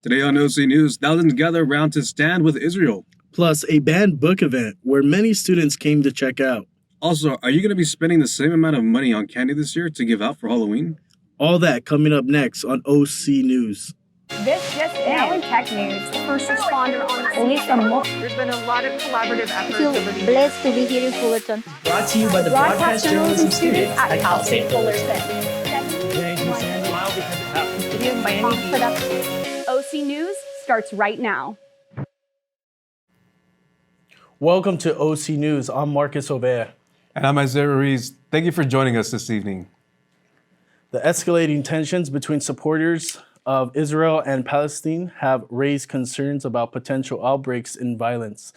Today on OC News, thousands gather around to stand with Israel. Plus a banned book event where many students came to check out. Also, are you going to be spending the same amount of money on candy this year to give out for Halloween? All that coming up next on OC News. This just now in tech news. First responder on There's been a lot of collaborative efforts. I feel blessed to be here in Fullerton. Brought to you by the Broadcast Journalism students at Cal State Fullerton. OC News starts right now. Welcome to OC News. I'm Marcus Aubert. And I'm Isaiah Ruiz. Thank you for joining us this evening. The escalating tensions between supporters of Israel and Palestine have raised concerns about potential outbreaks in violence.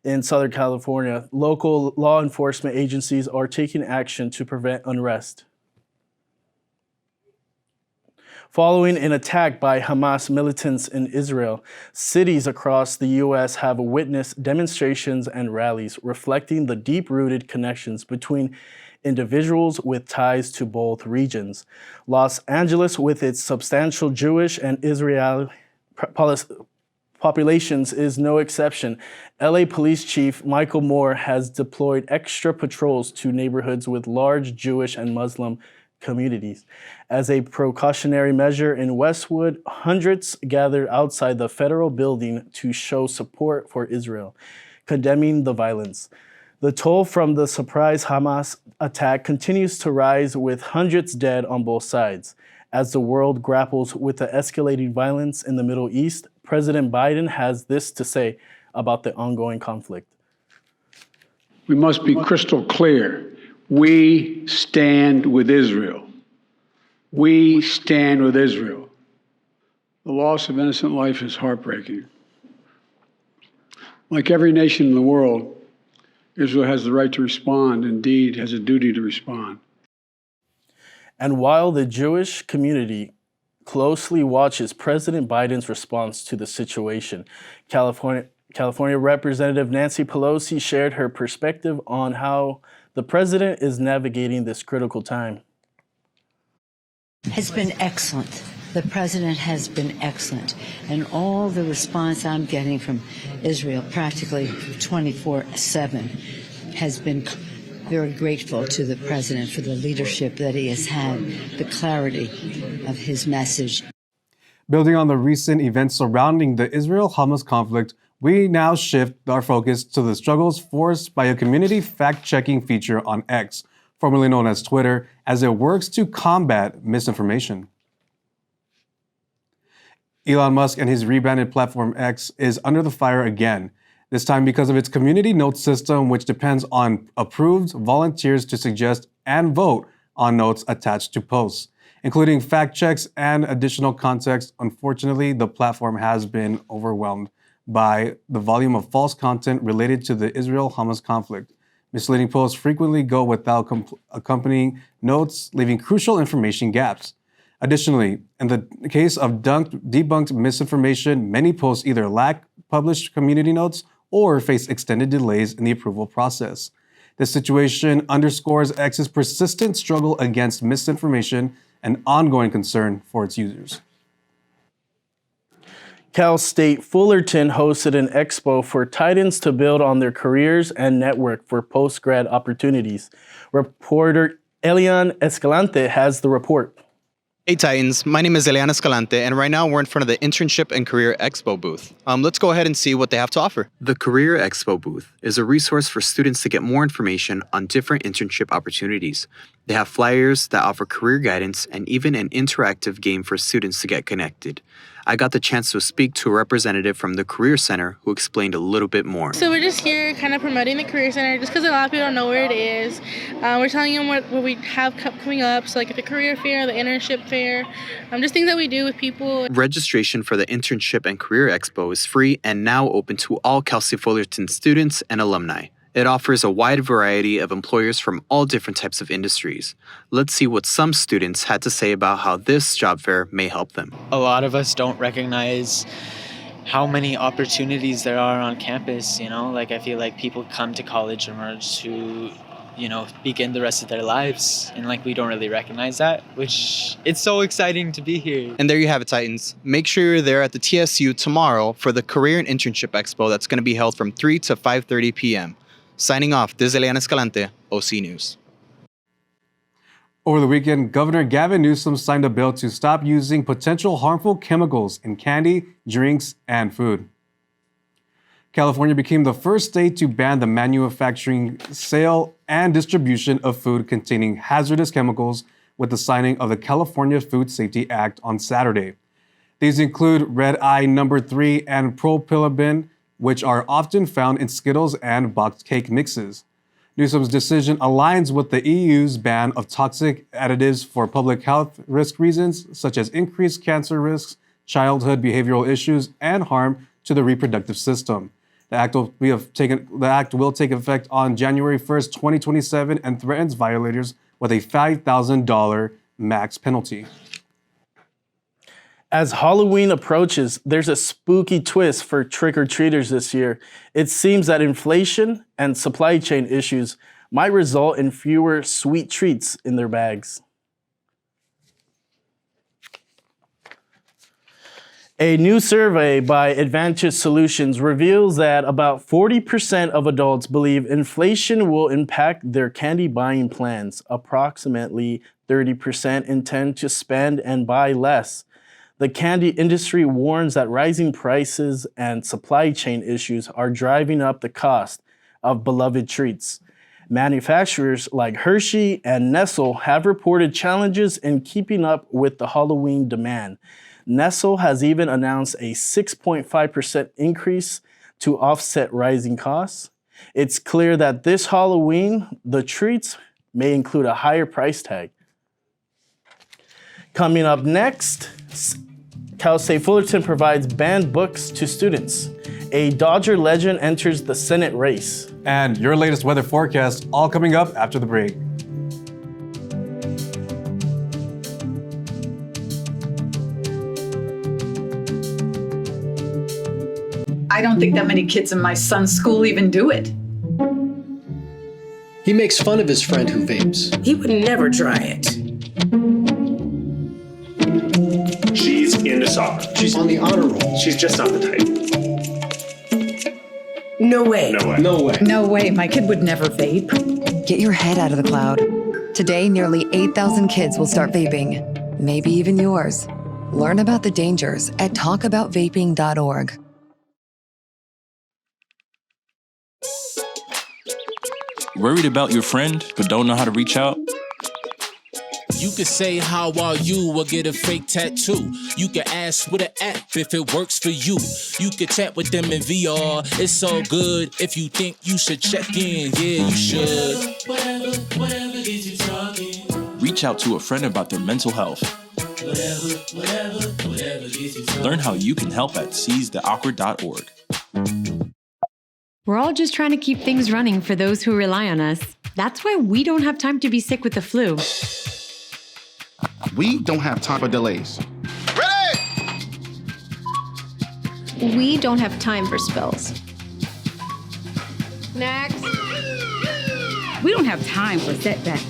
In Southern California, local law enforcement agencies are taking action to prevent unrest. Following an attack by Hamas militants in Israel, cities across the U.S. have witnessed demonstrations and rallies reflecting the deep-rooted connections between individuals with ties to both regions. Los Angeles, with its substantial Jewish and Israeli populations, is no exception. LA Police Chief Michael Moore has deployed extra patrols to neighborhoods with large Jewish and Muslim communities. As a precautionary measure in Westwood, hundreds gathered outside the federal building to show support for Israel, condemning the violence. The toll from the surprise Hamas attack continues to rise, with hundreds dead on both sides. As the world grapples with the escalating violence in the Middle East, President Biden has this to say about the ongoing conflict. We must be crystal clear. We stand with Israel. We stand with Israel. The loss of innocent life is heartbreaking. Like every nation in the world, Israel has the right to respond, indeed has a duty to respond. And while the Jewish community closely watches President Biden's response to the situation, California Representative Nancy Pelosi shared her perspective on how the president is navigating this critical time. Has been excellent. The president has been excellent. And all the response I'm getting from Israel, practically 24/7, has been very grateful to the president for the leadership that he has had, the clarity of his message. Building on the recent events surrounding the Israel-Hamas conflict, we now shift our focus to the struggles forced by a community fact-checking feature on X, formerly known as Twitter, as it works to combat misinformation. Elon Musk and his rebranded platform X is under the fire again, this time because of its community notes system, which depends on approved volunteers to suggest and vote on notes attached to posts, including fact checks and additional context. Unfortunately, the platform has been overwhelmed by the volume of false content related to the Israel-Hamas conflict. Misleading posts frequently go without accompanying notes, leaving crucial information gaps. Additionally, in the case of debunked misinformation, many posts either lack published community notes or face extended delays in the approval process. This situation underscores X's persistent struggle against misinformation and ongoing concern for its users. Cal State Fullerton hosted an expo for Titans to build on their careers and network for post-grad opportunities. Reporter Elian Escalante has the report. Hey Titans, my name is Elian Escalante, and right now we're in front of the Internship and Career Expo booth. Let's go ahead and see what they have to offer. The Career Expo booth is a resource for students to get more information on different internship opportunities. They have flyers that offer career guidance and even an interactive game for students to get connected. I got the chance to speak to a representative from the Career Center who explained a little bit more. So we're just here kind of promoting the Career Center just because a lot of people don't know where it is. We're telling them what we have coming up, so like the career fair, the internship fair, just things that we do with people. Registration for the Internship and Career Expo is free and now open to all Cal State Fullerton students and alumni. It offers a wide variety of employers from all different types of industries. Let's see what some students had to say about how this job fair may help them. A lot of us don't recognize how many opportunities there are on campus, I feel like people come to college in order to begin the rest of their lives. And like, we don't really recognize that, which it's so exciting to be here. And there you have it, Titans. Make sure you're there at the TSU tomorrow for the Career and Internship Expo that's going to be held from 3 to 5:30 p.m. Signing off, this is Eliana Escalante, OC News. Over the weekend, Governor Gavin Newsom signed a bill to stop using potential harmful chemicals in candy, drinks, and food. California became the first state to ban the manufacturing, sale, and distribution of food containing hazardous chemicals with the signing of the California Food Safety Act on Saturday. These include Red Eye No. 3 and propylene, which are often found in Skittles and boxed cake mixes. Newsom's decision aligns with the EU's ban of toxic additives for public health risk reasons, such as increased cancer risks, childhood behavioral issues, and harm to the reproductive system. The act will take effect on January 1st, 2027, and threatens violators with a $5,000 max penalty. As Halloween approaches, there's a spooky twist for trick-or-treaters this year. It seems that inflation and supply chain issues might result in fewer sweet treats in their bags. A new survey by Advantage Solutions reveals that about 40% of adults believe inflation will impact their candy buying plans. Approximately 30% intend to spend and buy less. The candy industry warns that rising prices and supply chain issues are driving up the cost of beloved treats. Manufacturers like Hershey and Nestle have reported challenges in keeping up with the Halloween demand. Nestle has even announced a 6.5% increase to offset rising costs. It's clear that this Halloween, the treats may include a higher price tag. Coming up next, Cal State Fullerton provides banned books to students. A Dodger legend enters the Senate race. And your latest weather forecast, all coming up after the break. I don't think that many kids in my son's school even do it. He makes fun of his friend who vapes. He would never try it. She's into soccer. She's on the honor roll. She's just not the type. No way. No way. No way. No way, my kid would never vape. Get your head out of the cloud. Today, nearly 8,000 kids will start vaping, maybe even yours. Learn about the dangers at talkaboutvaping.org. Worried about your friend, but don't know how to reach out? You could say, how are you, or get a fake tattoo. You could ask with an app if it works for you. You could chat with them in VR, it's all good. If you think you should check in, yeah, you should. Whatever gets you talking. Reach out to a friend about their mental health. Whatever gets you talking. Learn how you can help at seizetheawkward.org. We're all just trying to keep things running for those who rely on us. That's why we don't have time to be sick with the flu. We don't have time for delays. We don't have time for spills. Next. We don't have time for setbacks.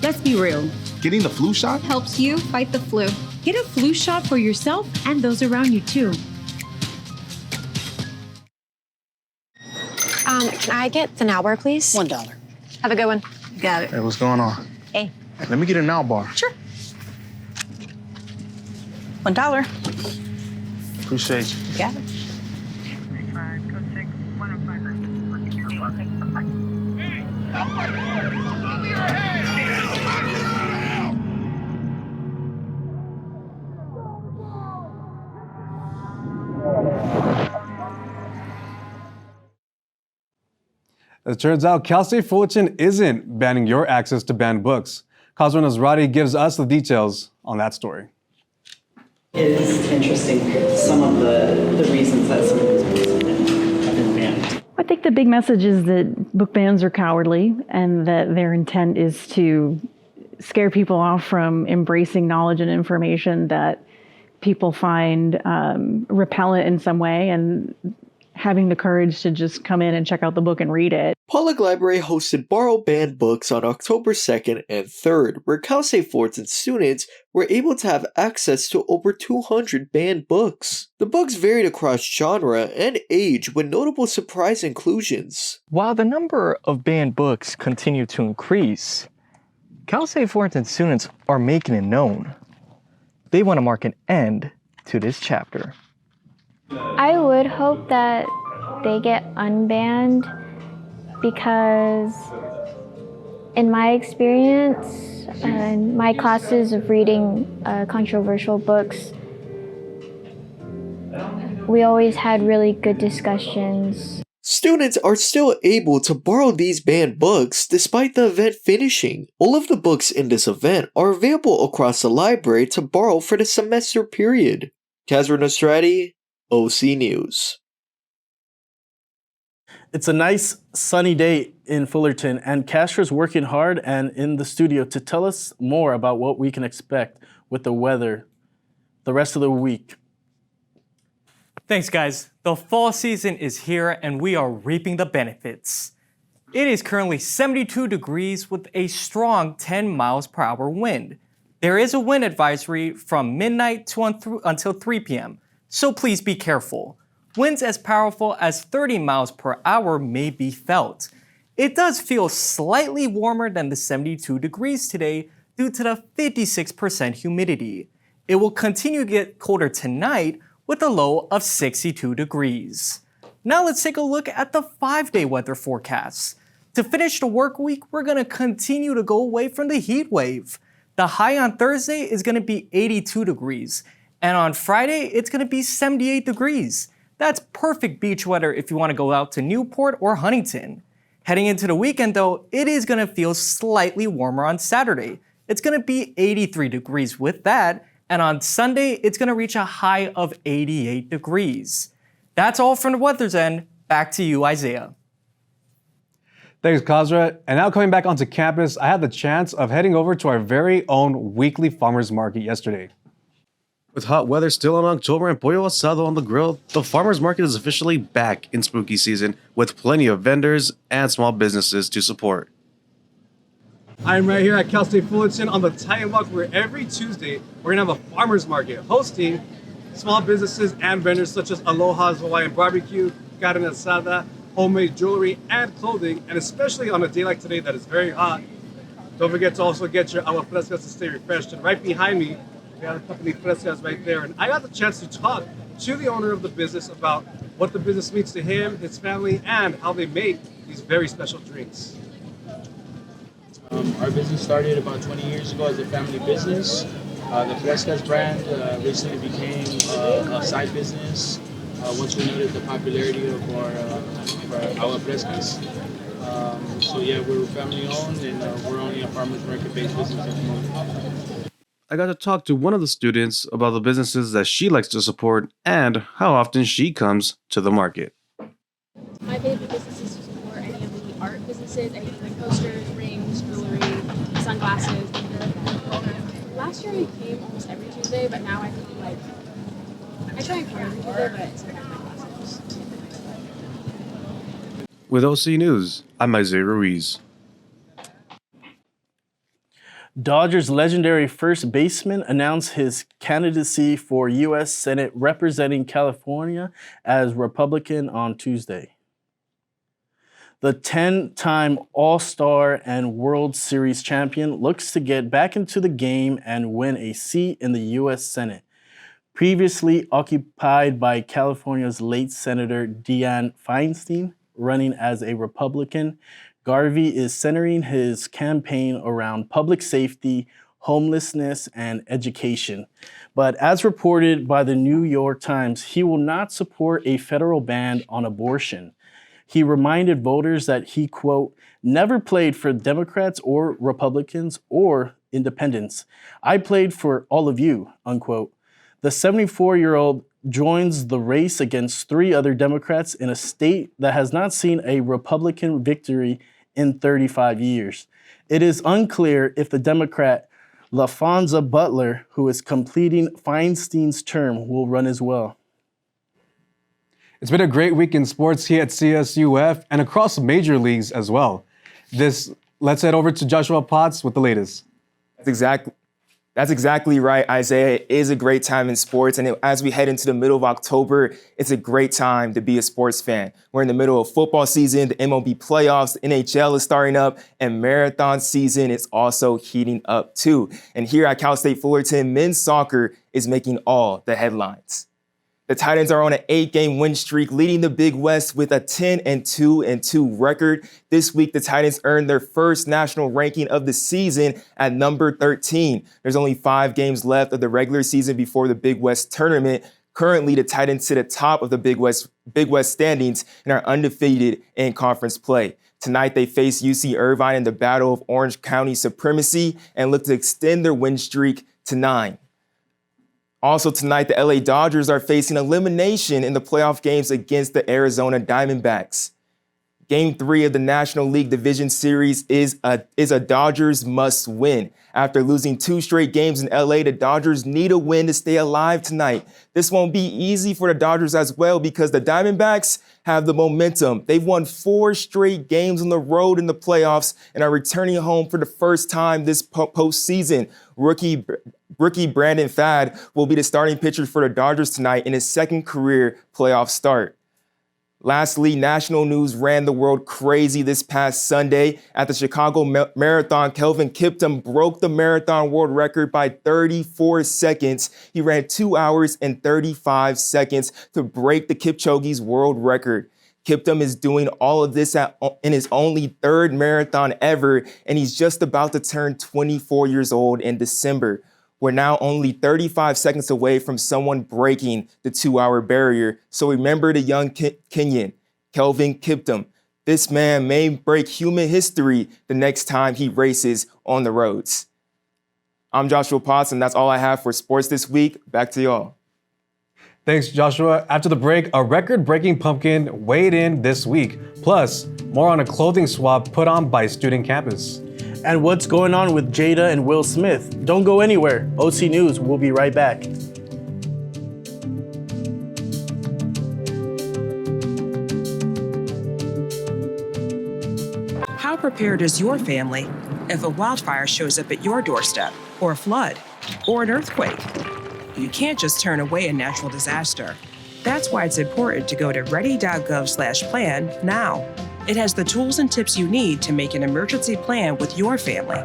Let's be real. Getting the flu shot helps you fight the flu. Get a flu shot for yourself and those around you too. Can I get the now bar, please? $1. Have a good one. Got it. Hey, what's going on? Hey. Let me get a now bar. Sure. $1. Appreciate you. Got it. It turns out Cal State Fullerton isn't banning your access to banned books. Cosmo Nasrati gives us the details on that story. It is interesting, some of the reasons that some of these books have been banned. I think the big message is that book bans are cowardly and that their intent is to scare people off from embracing knowledge and information that people find repellent in some way and having the courage to just come in and check out the book and read it. Public Library hosted Borrow Banned Books on October 2nd and 3rd, where Cal State Fullerton students were able to have access to over 200 banned books. The books varied across genre and age with notable surprise inclusions. While the number of banned books continue to increase, Cal State Fullerton students are making it known. They want to mark an end to this chapter. I would hope that they get unbanned because in my experience, my classes of reading controversial books, we always had really good discussions. Students are still able to borrow these banned books despite the event finishing. All of the books in this event are available across the library to borrow for the semester period. Kazra Nostrati, OC News. It's a nice sunny day in Fullerton, and Castra's working hard and in the studio to tell us more about what we can expect with the weather the rest of the week. Thanks, guys. The fall season is here, and we are reaping the benefits. It is currently 72 degrees with a strong 10 miles per hour wind. There is a wind advisory from midnight to until 3 p.m., so please be careful. Winds as powerful as 30 miles per hour may be felt. It does feel slightly warmer than the 72 degrees today due to the 56% humidity. It will continue to get colder tonight with a low of 62 degrees. Now let's take a look at the 5-day weather forecast. To finish the work week, we're going to continue to go away from the heat wave. The high on Thursday is going to be 82 degrees, and on Friday it's going to be 78 degrees. That's perfect beach weather if you want to go out to Newport or Huntington. Heading into the weekend though, it is going to feel slightly warmer on Saturday. It's going to be 83 degrees with that, and on Sunday it's going to reach a high of 88 degrees. That's all from the weather's end. Back to you, Isaiah. Thanks, Kazra. And now coming back onto campus, I had the chance of heading over to our very own weekly farmers market yesterday. With hot weather still in October and pollo asado on the grill, the farmers market is officially back in spooky season with plenty of vendors and small businesses to support. I'm right here at Cal State Fullerton on the Titan Walk, where every Tuesday we're gonna have a farmers market hosting small businesses and vendors such as Aloha's Hawaiian Barbecue, Carne Asada, homemade jewelry and clothing, and especially on a day like today that is very hot. Don't forget to also get your agua frescas to stay refreshed. And right behind me, we have the company Frescas right there. And I got the chance to talk to the owner of the business about what the business means to him, his family, and how they make these very special drinks. Our business started about 20 years ago as a family business. The Frescas brand recently became a side business once we noticed the popularity of our agua frescas. So yeah, we're family owned and we're only a farmers market based business at the moment. I got to talk to one of the students about the businesses that she likes to support and how often she comes to the market. My favorite business is to support any of the art businesses, anything like posters, rings, jewelry, sunglasses, things like that. Last year I came almost every Tuesday, but now I think I try and come every Tuesday, but it's sometimes my classes. With OC News, I'm Isaiah Ruiz. Dodgers legendary first baseman announced his candidacy for U.S. Senate representing California as Republican on Tuesday. The 10-time All-Star and World Series champion looks to get back into the game and win a seat in the U.S. Senate. Previously occupied by California's late Senator Dianne Feinstein, running as a Republican, Garvey is centering his campaign around public safety, homelessness, and education. But as reported by the New York Times, he will not support a federal ban on abortion. He reminded voters that he, quote, never played for Democrats or Republicans or independents. I played for all of you, unquote. The 74-year-old joins the race against three other Democrats in a state that has not seen a Republican victory in 35 years. It is unclear if the Democrat LaFonza Butler, who is completing Feinstein's term, will run as well. It's been a great week in sports here at CSUF and across major leagues as well. Let's head over to Joshua Potts with the latest. That's exactly right, Isaiah. It is a great time in sports, and as we head into the middle of October, it's a great time to be a sports fan. We're in the middle of football season, the MLB playoffs, the NHL is starting up, and marathon season is also heating up too. And here at Cal State Fullerton, men's soccer is making all the headlines. The Titans are on an 8-game win streak, leading the Big West with a 10-2 record. This week, the Titans earned their first national ranking of the season at number 13. There's only 5 games left of the regular season before the Big West tournament. Currently, the Titans sit atop of the Big West standings and are undefeated in conference play. Tonight, they face UC Irvine in the battle of Orange County supremacy and look to extend their win streak to 9. Also tonight, the LA Dodgers are facing elimination in the playoff games against the Arizona Diamondbacks. Game 3 of the National League Division Series is a Dodgers must win. After losing 2 straight games in LA, the Dodgers need a win to stay alive tonight. This won't be easy for the Dodgers as well because the Diamondbacks have the momentum. They've won 4 straight games on the road in the playoffs and are returning home for the first time this postseason. Rookie Brandon Pfaadt will be the starting pitcher for the Dodgers tonight in his second career playoff start. Lastly, national news ran the world crazy this past Sunday. At the Chicago Marathon, Kelvin Kiptum broke the marathon world record by 34 seconds. He ran 2 hours and 35 seconds to break the Kipchoge's world record. Kiptum is doing all of this in his only 3rd marathon ever, and he's just about to turn 24 years old in December. We're now only 35 seconds away from someone breaking the 2-hour barrier. So remember the young Kenyan, Kelvin Kiptum. This man may break human history the next time he races on the roads. I'm Joshua Potts, and that's all I have for sports this week. Back to y'all. Thanks, Joshua. After the break, a record-breaking pumpkin weighed in this week. Plus, more on a clothing swap put on by student campus. And what's going on with Jada and Will Smith? Don't go anywhere. OC News will be right back. How prepared is your family if a wildfire shows up at your doorstep, or a flood, or an earthquake? You can't just turn away a natural disaster. That's why it's important to go to ready.gov/plan now. It has the tools and tips you need to make an emergency plan with your family.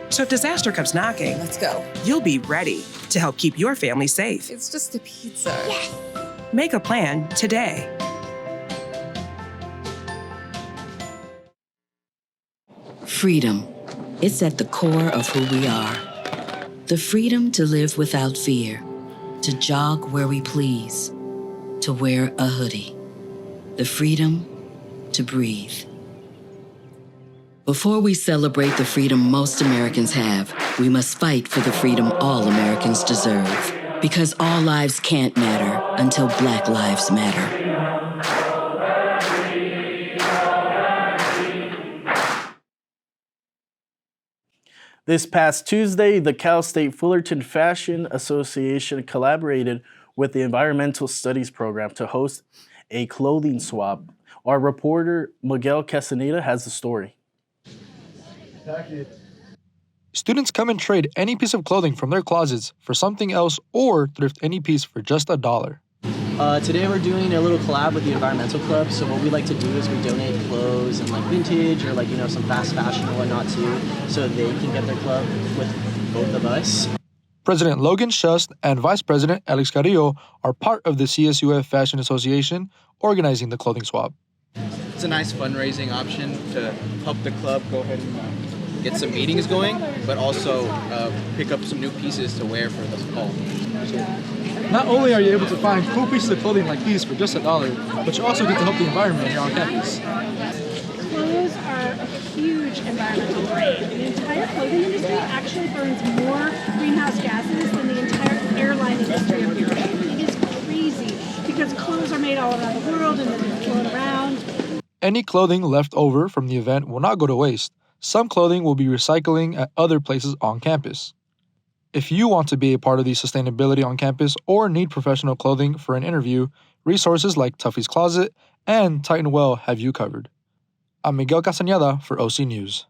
So if disaster comes knocking, let's go. You'll be ready to help keep your family safe. It's just a pizza. Yes. Make a plan today. Freedom. It's at the core of who we are. The freedom to live without fear, to jog where we please, to wear a hoodie. The freedom to breathe. Before we celebrate the freedom most Americans have, we must fight for the freedom all Americans deserve. Because all lives can't matter until Black lives matter. This past Tuesday, the Cal State Fullerton Fashion Association collaborated with the Environmental Studies program to host a clothing swap. Our reporter, Miguel Castaneda, has the story. Students come and trade any piece of clothing from their closets for something else or thrift any piece for just $1. Today we're doing a little collab with the Environmental Club. So what we like to do is we donate clothes and like vintage or like, some fast fashion and whatnot too, so they can get their club with both of us. President Logan Shust and Vice President Alex Carrillo are part of the CSUF Fashion Association organizing the clothing swap. It's a nice fundraising option to help the club go ahead and get some meetings going, but also pick up some new pieces to wear for the fall. Not only are you able to find cool pieces of clothing like these for just $1, but you also get to help the environment here on campus. Clothes are a huge environmental drain. The entire clothing industry actually burns more greenhouse gases than the entire airline industry of Europe. It is crazy because clothes are made all around the world and then they're flown around. Any clothing left over from the event will not go to waste. Some clothing will be recycling at other places on campus. If you want to be a part of the sustainability on campus or need professional clothing for an interview, Resources like Tuffy's Closet and Titan Well have you covered. I'm Miguel Castañeda for OC News.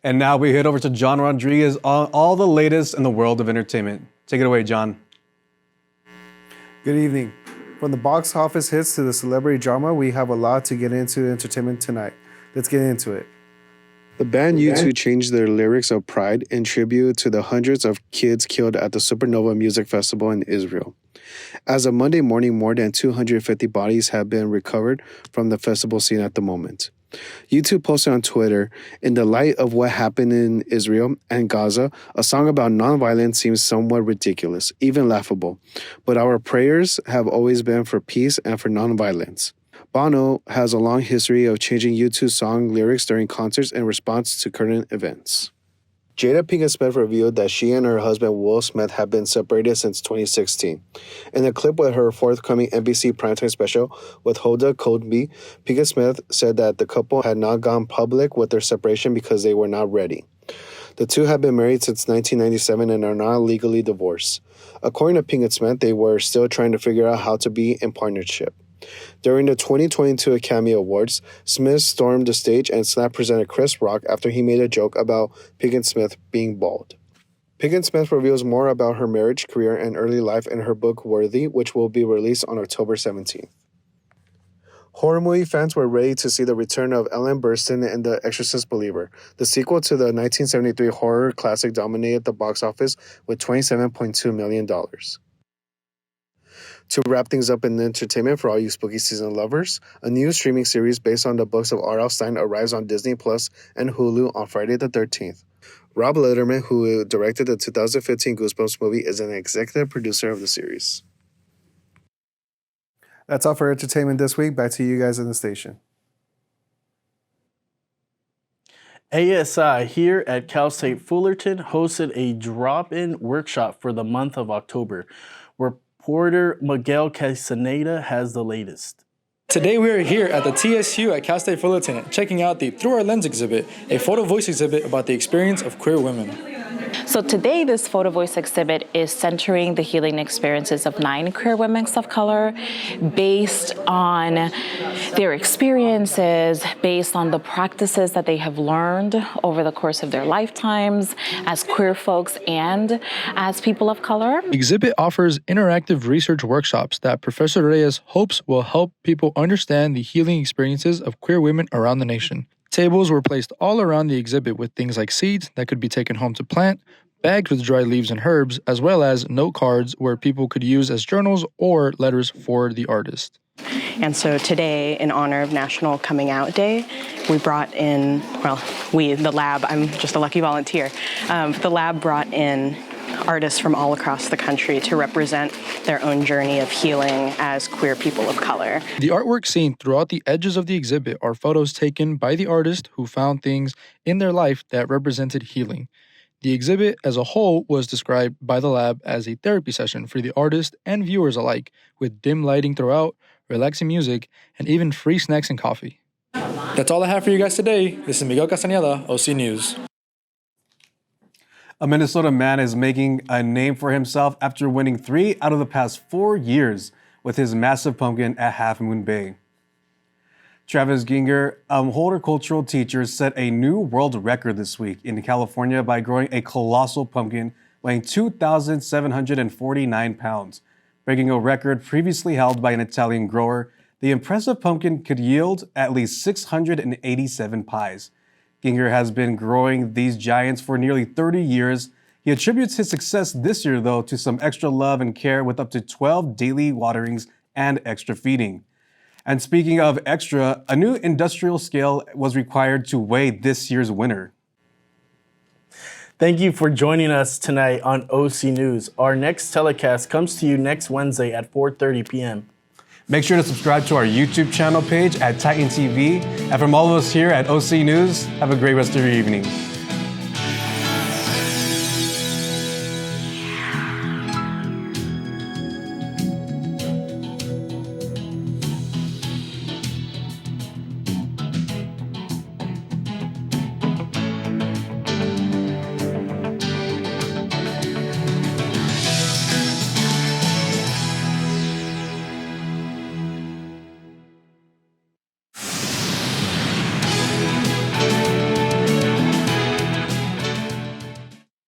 And now we head over to John Rodriguez on all the latest in the world of entertainment. Take it away, John. Good evening. From the box office hits to the celebrity drama, we have a lot to get into entertainment tonight. Let's get into it. The band U2 changed their lyrics of Pride in tribute to the hundreds of kids killed at the Supernova Music Festival in Israel. As of Monday morning, more than 250 bodies have been recovered from the festival scene at the moment. U2 posted on Twitter, "In the light of what happened in Israel and Gaza, a song about nonviolence seems somewhat ridiculous, even laughable. But our prayers have always been for peace and for nonviolence." Bono has a long history of changing U2 song lyrics during concerts in response to current events. Jada Pinkett Smith revealed that she and her husband Will Smith have been separated since 2016. In a clip with her forthcoming NBC primetime special with Hoda Kotb, Pinkett Smith said that the couple had not gone public with their separation because they were not ready. The two have been married since 1997 and are not legally divorced. According to Pinkett Smith, they were still trying to figure out how to be in partnership. During the 2022 Academy Awards, Smith stormed the stage and slap presented Chris Rock after he made a joke about Pinkett Smith being bald. Pinkett Smith reveals more about her marriage, career, and early life in her book Worthy, which will be released on October 17th. Horror movie fans were ready to see the return of Ellen Burstyn in The Exorcist Believer. The sequel to the 1973 horror classic dominated the box office with $27.2 million. To wrap things up in entertainment for all you spooky season lovers, a new streaming series based on the books of R.L. Stine arrives on Disney Plus and Hulu on Friday the 13th. Rob Letterman, who directed the 2015 Goosebumps movie, is an executive producer of the series. That's all for entertainment this week. Back to you guys in the station. ASI here at Cal State Fullerton hosted a drop-in workshop for the month of October. Reporter Miguel Castaneda has the latest. Today we are here at the TSU at Cal State Fullerton checking out the Through Our Lens exhibit, a photo voice exhibit about the experience of queer women. So today, this photo voice exhibit is centering the healing experiences of 9 queer women of color based on their experiences, based on the practices that they have learned over the course of their lifetimes as queer folks and as people of color. The exhibit offers interactive research workshops that Professor Reyes hopes will help people understand the healing experiences of queer women around the nation. Tables were placed all around the exhibit with things like seeds that could be taken home to plant, bags with dry leaves and herbs, as well as note cards where people could use as journals or letters for the artist. And so today, in honor of National Coming Out Day, we brought in, the lab, I'm just a lucky volunteer, the lab brought in artists from all across the country to represent their own journey of healing as queer people of color. The artwork seen throughout the edges of the exhibit are photos taken by the artist who found things in their life that represented healing. The exhibit as a whole was described by the lab as a therapy session for the artist and viewers alike, with dim lighting throughout, relaxing music, and even free snacks and coffee. That's all I have for you guys today. This is Miguel Castañeda, OC News. A Minnesota man is making a name for himself after winning 3 out of the past 4 years with his massive pumpkin at Half Moon Bay. Travis Ginger, a horticultural teacher, set a new world record this week in California by growing a colossal pumpkin weighing 2,749 pounds. Breaking a record previously held by an Italian grower, the impressive pumpkin could yield at least 687 pies. Ginger has been growing these giants for nearly 30 years. He attributes his success this year, though, to some extra love and care with up to 12 daily waterings and extra feeding. And speaking of extra, a new industrial scale was required to weigh this year's winner. Thank you for joining us tonight on OC News. Our next telecast comes to you next Wednesday at 4:30 p.m. Make sure to subscribe to our YouTube channel page at Titan TV. And from all of us here at OC News, have a great rest of your evening.